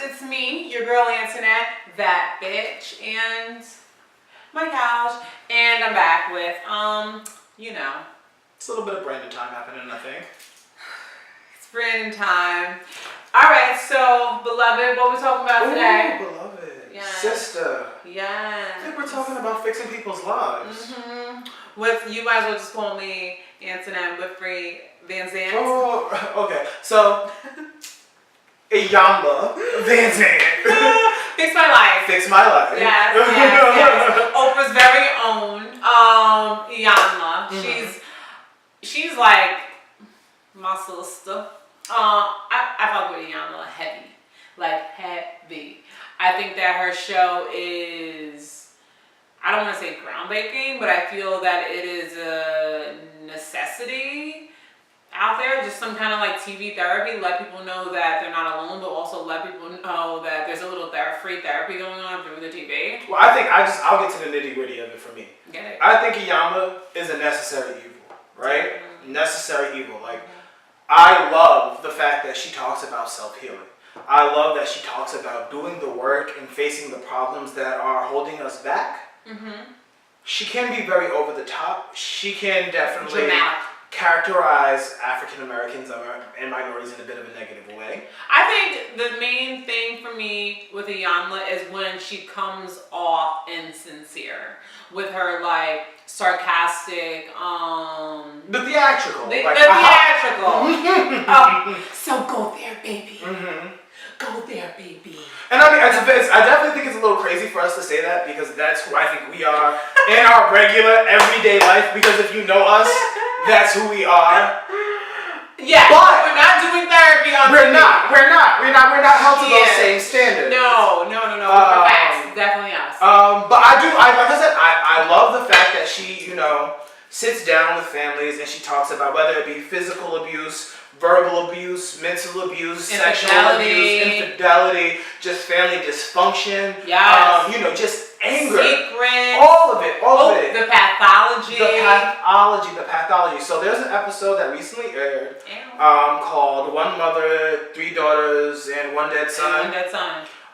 It's me, your girl Antoinette, that bitch, and my couch, and I'm back with, It's a little bit of Brandon time happening, I think. It's Brandon time. All right, so, beloved, what we talking about today? Ooh, beloved. Yes. Sister. Yes. I think we're talking about fixing people's lives. You might as well just call me Antoinette Whitfrey Van Zandt. Oh, okay. So, Iyanla Fix My Life. Fix My Life. Yes. Oprah's very own, Iyanla. She's like my sister. I fuck with Iyanla heavy. Like, heavy. I think that her show is, I don't want to say groundbreaking, but I feel that it is a necessity out there. Just some kind of like TV therapy. Let people know that they're not alone, but also let people know that there's a little free therapy going on through the TV. Well, I think I'll get to the nitty gritty of it for me. Get it? I think Iyanla is a necessary evil, right? Necessary evil. Like, I love the fact that she talks about self-healing. I love that she talks about doing the work and facing the problems that are holding us back. She can be very over the top. She can definitely Dramatic. Characterize African Americans and minorities in a bit of a negative way. I think the main thing for me with Iyanla is when she comes off insincere with her like sarcastic, The theatrical. the theatrical. So go there, baby. Go there, baby. And I mean, I definitely think it's a little crazy for us to say that because that's who I think we are in our regular everyday life. Because if you know us, that's who we are. Yeah, but we're not doing therapy on We're TV. not held to those same standards. No. Facts, definitely us. But like I said, I love the fact that she, sits down with families and she talks about whether it be physical abuse, verbal abuse, mental abuse, sexual abuse, infidelity, just family dysfunction, just anger, secrets, all of it. The pathology. The pathology. So there's an episode that recently aired called One Mother, Three Daughters, and One Dead Son.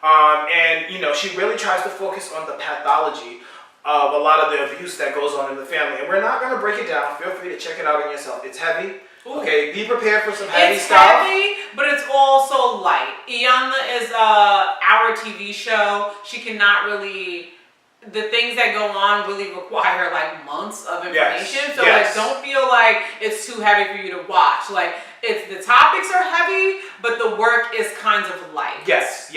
And she really tries to focus on the pathology of a lot of the abuse that goes on in the family. And we're not going to break it down. Feel free to check it out on yourself. It's heavy. Ooh. Okay, be prepared for some heavy stuff. It's heavy, but it's also light. Iyanla is our TV show. She cannot really, the things that go on really require like months of information. So like, don't feel like it's too heavy for you to watch. Like, the topics are heavy, but the work is kind of light. Yes.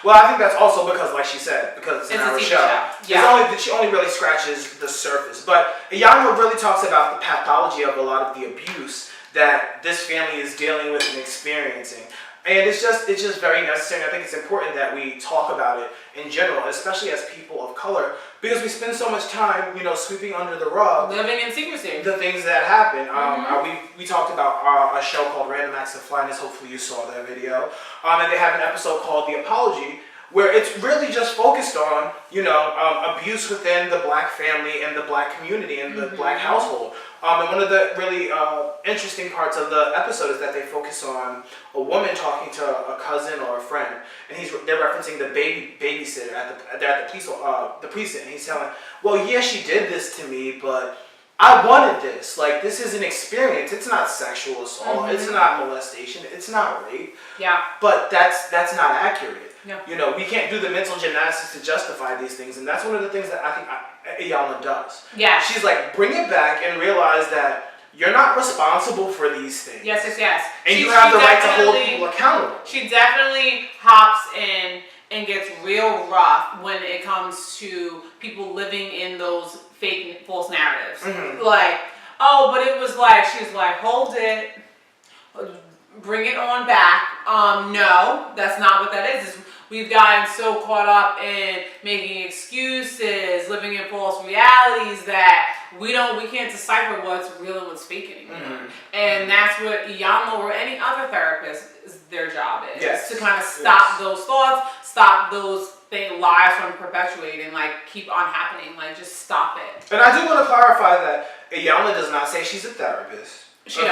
Well, I think that's also because, like she said, because it's our show. Yeah. She only really scratches the surface. But Iyanla really talks about the pathology of a lot of the abuse that this family is dealing with and experiencing. And it's just very necessary. And I think it's important that we talk about it in general, especially as people of color, because we spend so much time, sweeping under the rug, living in secrecy, the things that happen. We talked about a show called Random Acts of Flyness. Hopefully you saw that video. And they have an episode called The Apology, where it's really just focused on, abuse within the black family and the black community and the black household. And one of the really interesting parts of the episode is that they focus on a woman talking to a cousin or a friend, and they're referencing the babysitter at the precinct, and he's telling, well, yeah, she did this to me, but I wanted this. Like, this is an experience. It's not sexual assault. It's not molestation. It's not rape. Yeah. But that's not accurate. Yeah. We can't do the mental gymnastics to justify these things, and that's one of the things that I think Iyanla does. Yeah. She's like, bring it back and realize that you're not responsible for these things. Yes. And you have the right to hold people accountable. She definitely hops in and gets real rough when it comes to people living in those fake, false narratives. Like, oh, but it was like, she's like, hold it, bring it on back. No, that's not what that is. We've gotten so caught up in making excuses, living in false realities that we can't decipher what's real and what's fake anymore. And that's what Iyanla or any other therapist, their job is. To kind of stop those thoughts, stop those lies from perpetuating, like keep on happening, like just stop it. And I do want to clarify that Iyanla does not say she's a therapist. She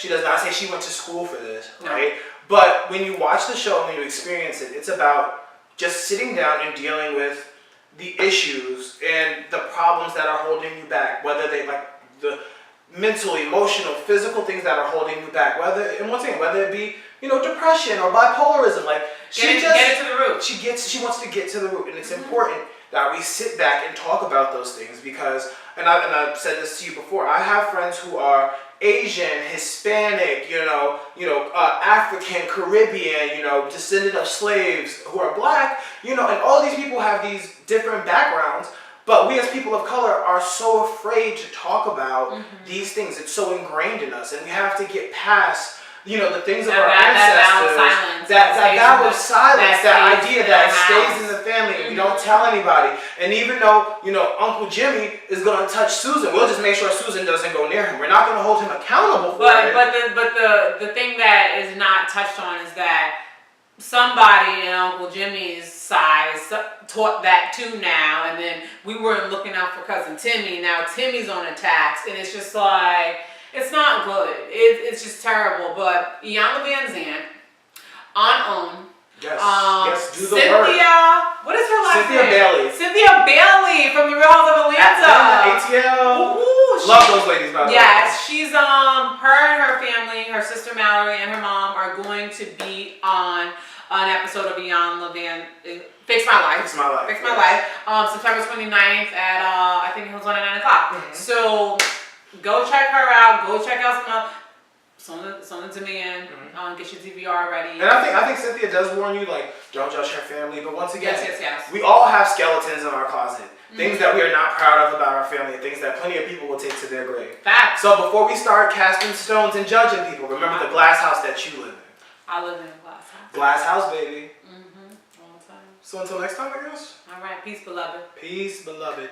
does not say she went to school for this, right? But when you watch the show and when you experience it, it's about just sitting down and dealing with the issues and the problems that are holding you back, whether they like the mental, emotional, physical things that are holding you back, whether it be, you know, depression or bipolarism. Like get it to the root. She wants to get to the root, and it's important that we sit back and talk about those things because, and I've said this to you before, I have friends who are Asian, Hispanic, African, Caribbean, descendant of slaves who are black, and all these people have these different backgrounds, but we as people of color are so afraid to talk about these things. It's so ingrained in us, and we have to get past the things of our ancestors, that was silence, that idea that stays in the family and we don't tell anybody. And even though, Uncle Jimmy is going to touch Susan, we'll just make sure Susan doesn't go near him. We're not going to hold him accountable for it. But the thing that is not touched on is that somebody in Uncle Jimmy's side taught that too now, and then we weren't looking out for cousin Timmy. Now Timmy's on attacks, and it's just like, it's not good. It's just terrible. But Iyanla Van Zandt, on OWN. Yes, do the Cynthia, work. what is her last Cynthia name? Bailey. Cynthia Bailey from the Real House of Atlanta. ATL. Ooh, love those ladies, by the way. Yes, she's her and her family, her sister Mallory and her mom are going to be on an episode of Iyanla Fix My Life. Fix My Life. Fix My Life. September 29th at I think it was on at 9 o'clock. So go check her out. Go check out some of the Dominion. Get your DVR ready. And I think Cynthia does warn you, like, don't judge her family. But once again, yes. we all have skeletons in our closet. Things that we are not proud of about our family. Things that plenty of people will take to their grave. Facts. So before we start casting stones and judging people, remember the glass house that you live in. I live in a glass house. Glass house, baby. All the time. So until next time, I guess. All right. Peace, beloved. Peace, beloved.